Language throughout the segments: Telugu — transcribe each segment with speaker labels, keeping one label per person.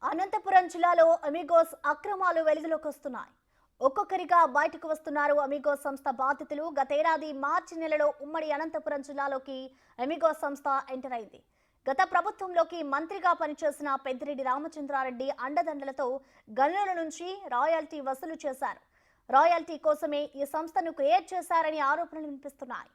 Speaker 1: అనంతపురం జిల్లాలో అమిగోస్ అక్రమాలు వెలుగులోకి వస్తున్నాయి. ఒక్కొక్కరిగా బయటకు వస్తున్నారు అమిగోస్ సంస్థ బాధితులు. గతేడాది మార్చి నెలలో ఉమ్మడి అనంతపురం జిల్లాలోకి అమిగోస్ సంస్థ ఎంటర్ అయింది. గత ప్రభుత్వంలోకి మంత్రిగా పనిచేసిన పెద్దిరెడ్డి రామచంద్రారెడ్డి అండదండలతో గనుల నుంచి రాయల్టీ వసూలు చేశారు. రాయల్టీ కోసమే ఈ సంస్థను క్రియేట్ చేశారని ఆరోపణలు వినిపిస్తున్నాయి.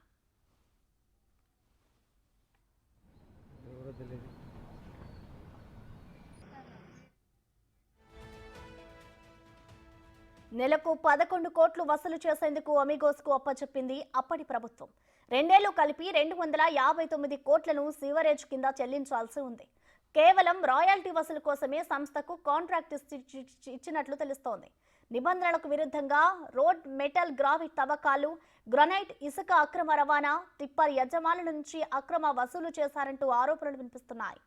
Speaker 1: నెలకు 11 కోట్లు వసూలు చేసేందుకు అమిగోస్కు అప్పచెప్పింది అప్పటి ప్రభుత్వం. 2 ఏళ్లు కలిపి 259 కోట్లను సీవరేజ్ కింద చెల్లించాల్సి ఉంది. కేవలం రాయల్టీ వసూలు కోసమే సంస్థకు కాంట్రాక్ట్ ఇచ్చినట్లు తెలుస్తోంది. నిబంధనలకు విరుద్ధంగా రోడ్, మెటల్, గ్రావిట్ తవ్వకాలు, గ్రనైట్, ఇసుక అక్రమ రవాణా, టిప్పర్ యజమానుల నుంచి అక్రమ వసూలు చేశారంటూ ఆరోపణలు వినిపిస్తున్నాయి.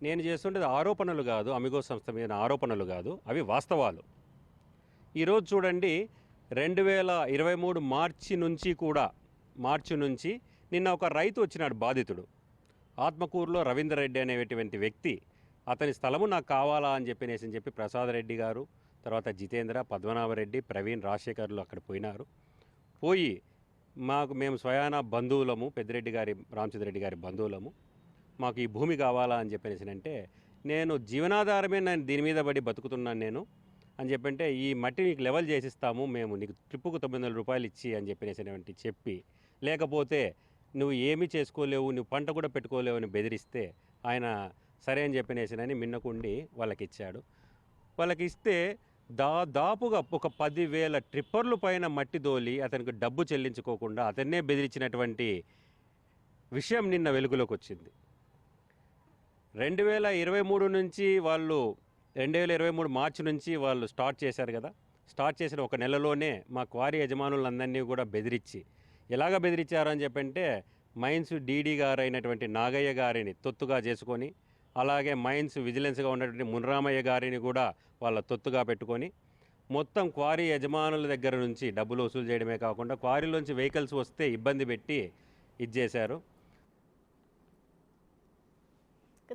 Speaker 2: నేను చేస్తుండేది ఆరోపణలు కాదు, అమిగోస్ సంస్థ మీద ఆరోపణలు కాదు, అవి వాస్తవాలు. ఈరోజు చూడండి, 2023 మార్చి నుంచి నిన్న ఒక రైతు వచ్చినాడు బాధితుడు. ఆత్మకూరులో రవీందర్ రెడ్డి అనేటువంటి వ్యక్తి, అతని స్థలము నాకు కావాలా అని చెప్పి ప్రసాద్ రెడ్డి గారు, తర్వాత జితేంద్ర, పద్మనాభరెడ్డి, ప్రవీణ్, రాజశేఖర్లు అక్కడ పోయినారు. పోయి మేము స్వయాన బంధువులము, పెద్దిరెడ్డి గారి రామచంద్రరెడ్డి గారి బంధువులము, మాకు ఈ భూమి కావాలా అని అంటే నేను జీవనాధారమే నేను దీని మీద పడి బతుకుతున్నాను నేను అని చెప్పంటే, ఈ మట్టి నీకు లెవెల్ చేసిస్తాము మేము, నీకు ట్రిప్పుకు 900 రూపాయలు ఇచ్చి అని చెప్పి లేకపోతే నువ్వు ఏమీ చేసుకోలేవు, నువ్వు పంట కూడా పెట్టుకోలేవు అని బెదిరిస్తే ఆయన సరే అని చెప్పినేసినని మిన్నకుండి వాళ్ళకి ఇచ్చాడు. వాళ్ళకి ఇస్తే దాదాపుగా ఒక 10,000 ట్రిప్పర్లు పైన మట్టి దోలి అతనికి డబ్బు చెల్లించుకోకుండా అతన్నే బెదిరించినటువంటి విషయం నిన్న వెలుగులోకి వచ్చింది. 2023 నుంచి వాళ్ళు 2023 మార్చి నుంచి వాళ్ళు స్టార్ట్ చేశారు కదా. స్టార్ట్ చేసిన ఒక నెలలోనే మా క్వారీ యజమానులందరినీ కూడా బెదిరించి, ఎలాగ బెదిరించారు అని చెప్పంటే, మైన్స్ డీడీ గారు అయినటువంటి నాగయ్య గారిని తొత్తుగా చేసుకొని, అలాగే మైన్స్ విజిలెన్స్గా ఉన్నటువంటి మునరామయ్య గారిని కూడా వాళ్ళ తొత్తుగా పెట్టుకొని, మొత్తం క్వారీ యజమానుల దగ్గర నుంచి డబ్బులు వసూలు చేయడమే కాకుండా క్వారీలోంచి వెహికల్స్ వస్తే ఇబ్బంది పెట్టి ఇది చేశారు.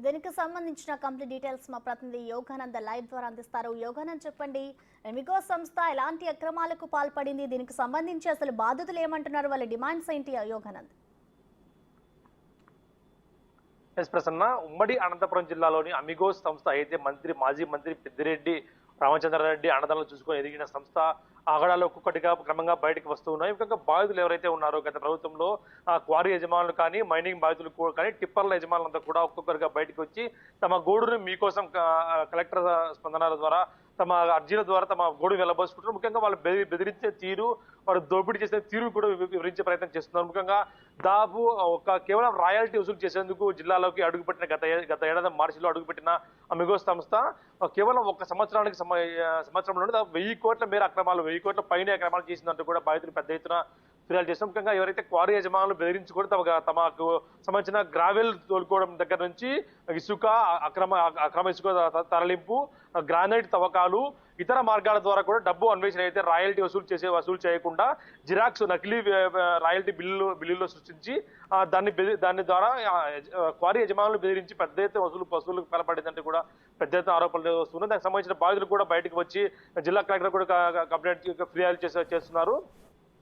Speaker 1: దీనికి సంబంధించిన కంప్లీట్ డీటెయిల్స్ మా ప్రతినిధి యోగానంద్ లైవ్ ద్వారా అందిస్తారు. యోగానంద్, చెప్పండి, అమిగోస్ సంస్థ ఎలాంటి అక్రమాలకు పాల్పడింది? దీనికి సంబంధించి అసలు బాధితులు ఏమంటున్నారు? వాళ్ళ డిమాండ్స్ ఏంటి? యోగానంద్.
Speaker 3: ప్రసన్న, ఉమ్మడి అనంతపురం జిల్లాలోని అమిగోస్ సంస్థ అయితే మాజీ మంత్రి పెద్దిరెడ్డి రామచంద్రారెడ్డి అండదండలు చూసుకొని ఎదిగిన సంస్థ ఆగడాలు ఒక్కొక్కటిగా క్రమంగా బయటకు వస్తూ ఉన్నాయి. ముఖ్యంగా బాధితులు ఎవరైతే ఉన్నారో గత ప్రభుత్వంలో క్వారీ యజమానులు కానీ, మైనింగ్ బాధితులు కానీ, టిప్పర్ల యజమానులంతా కూడా ఒక్కొక్కరిగా బయటకు వచ్చి తమ గోడును మీకోసం కలెక్టర్ స్పందనల ద్వారా, తమ అర్జీల ద్వారా తమ గోడు వెళ్ళబోసుకుంటున్నారు. ముఖ్యంగా వాళ్ళు బెదిరించే తీరు, వారు దోపిడీ చేసే తీరు కూడా వివరించే ప్రయత్నం చేస్తున్నారు. ముఖ్యంగా దాదాపు కేవలం రాయల్టీ వసూలు చేసేందుకు జిల్లాలోకి అడుగుపెట్టిన గత ఏడాది మార్చిలో అడుగుపెట్టిన అమిగోస్ సంస్థ కేవలం ఒక సంవత్సరంలో 1000 కోట్ల మేర అక్రమాలు, 1000 కోట్ల పైన అక్రమాలు చేసిందంటూ కూడా బాధితులు పెద్ద ఎత్తున ఫిర్యాదు చేస్తాం. ముఖ్యంగా ఎవరైతే క్వారీ యజమానులు బెదిరించుకొని తమకు సంబంధించిన గ్రావెల్ తోలుకోవడం దగ్గర నుంచి ఇసుక, అక్రమ ఇసుక తరలింపు, గ్రానైట్ తవ్వకాలు, ఇతర మార్గాల ద్వారా కూడా డబ్బు అన్వేషణ అయితే రాయల్టీ వసూలు చేయకుండా జిరాక్స్, నకిలీ రాయల్టీ బిల్లులో సృష్టించి దాని ద్వారా క్వారీ యజమానులు బెదిరించి పెద్ద ఎత్తున వసూలు పాల్పడిందంటే కూడా పెద్ద ఎత్తున ఆరోపణలు వస్తున్నాయి. దానికి సంబంధించిన బాధితులు కూడా బయటకు వచ్చి జిల్లా కలెక్టర్ కూడా కంప్లైంట్ ఫిర్యాదు చేస్తున్నారు.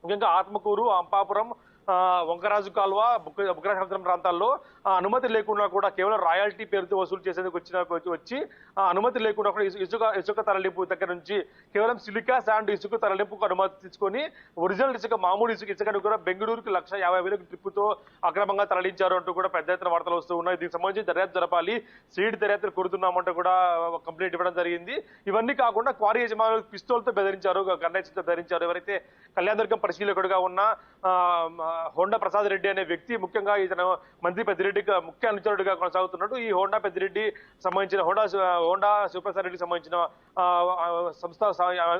Speaker 3: ముఖ్యంగా ఆత్మకూరు, అంపాపురం, వంకరాజు కాల్వ, బుక్కరాజసముద్రం ప్రాంతాల్లో అనుమతి లేకుండా కూడా కేవలం రాయల్టీ పేరుతో వసూలు చేసేందుకు వచ్చి అనుమతి లేకుండా కూడా ఇసుక తరలింపు దగ్గర నుంచి కేవలం సిలికా శాండ్ ఇసుక తరలింపుకు అనుమతి తీసుకొని ఒరిజినల్ ఇసుక, మామూలు ఇసుకను కూడా బెంగళూరుకి 1,50,000 ట్రిప్పుతో అక్రమంగా తరలించారు అంటూ కూడా పెద్ద ఎత్తున వార్తలు వస్తూ ఉన్నాయి. దీనికి సంబంధించి దర్యాప్తు జరపాలి, సీడ్ దర్యాప్తు కొడుతున్నామంటూ కూడా కంప్లైంట్ ఇవ్వడం జరిగింది. ఇవన్నీ కాకుండా క్వారీ యజమానులు పిస్తోల్తో బెదిరించారు, గన్నేసుతో బెదిరించారు. ఎవరైతే కళ్యాణదుర్గం పరిశీలకుడిగా ఉన్న హోండా ప్రసాద్ రెడ్డి అనే వ్యక్తి, ముఖ్యంగా ఇతను మంత్రి పెద్దిరెడ్డికి ముఖ్య అనుచరుడిగా కొనసాగుతున్నట్టు. ఈ హోండా పెద్దిరెడ్డి సంబంధించిన హోండా శివప్రసాద్ రెడ్డికి సంబంధించిన సంస్థ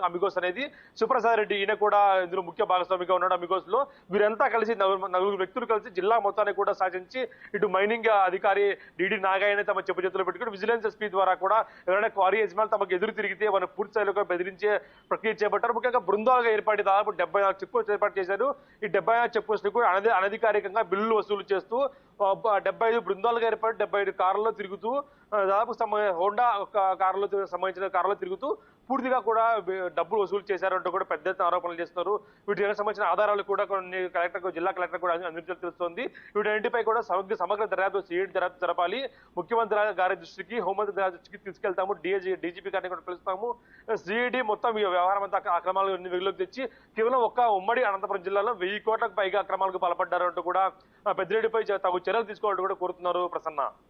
Speaker 3: అమిగోస్ అనేది. శివప్రసాద్ రెడ్డి ఈయన కూడా ఇందులో ముఖ్య భాగస్వామిగా ఉన్నాడు అమిగోస్ లో. వీరంతా కలిసి 4 వ్యక్తులు కలిసి జిల్లా మొత్తాన్ని కూడా సాధించి ఇటు మైనింగ్ అధికారి డీడీ నాగాయని తమ చెప్పు చేతుల్లో పెట్టుకుని విజిలెన్స్ ఎస్పీ ద్వారా కూడా ఎవరైనా క్వారీ యజమానులు తమకు ఎదురు తిరిగితే వారిని పూర్తి స్థాయిలో బెదిరించే ప్రక్రియ చేపట్టారు. ముఖ్యంగా బృందాలుగా ఏర్పడి దాదాపు 74 చెక్ పోస్ట్ ఏర్పాటు చేశారు. ఈ 74 చెక్ పోస్ట్ కూడా అనధికారికంగా బిల్లులు వసూలు చేస్తూ 75 బృందాలుగా ఏర్పడి 75 కార్లలో తిరుగుతూ దాదాపు హోండా కార్లో సంబంధించిన కార్లో తిరుగుతూ పూర్తిగా కూడా డబ్బులు వసూలు చేశారంటూ కూడా పెద్ద ఎత్తున ఆరోపణలు చేస్తున్నారు. వీటికి సంబంధించిన ఆధారాలు కూడా కొన్ని జిల్లా కలెక్టర్ కూడా అందించాల్సి తెలుస్తోంది. వీటన్నింటిపై కూడా సమగ్ర దర్యాప్తు సిఐడి దర్యాప్తు జరపాలి. ముఖ్యమంత్రి గారి దృష్టికి, హోంమంత్రి గారి దృష్టికి తీసుకెళ్తాము. డీజీపీ గారిని కూడా పిలుస్తాము. సిఐడి మొత్తం ఈ వ్యవహారం అంతా అక్రమాలు వెలుగులోకి తెచ్చి కేవలం ఒక్క ఉమ్మడి అనంతపురం జిల్లాలో 1000 కోట్లకు పైగా అక్రమాలకు పాల్పడ్డారంటూ కూడా పెద్దిరెడ్డిపై తగు చర్యలు తీసుకోవాలంటూ కూడా కోరుతున్నారు ప్రసన్న.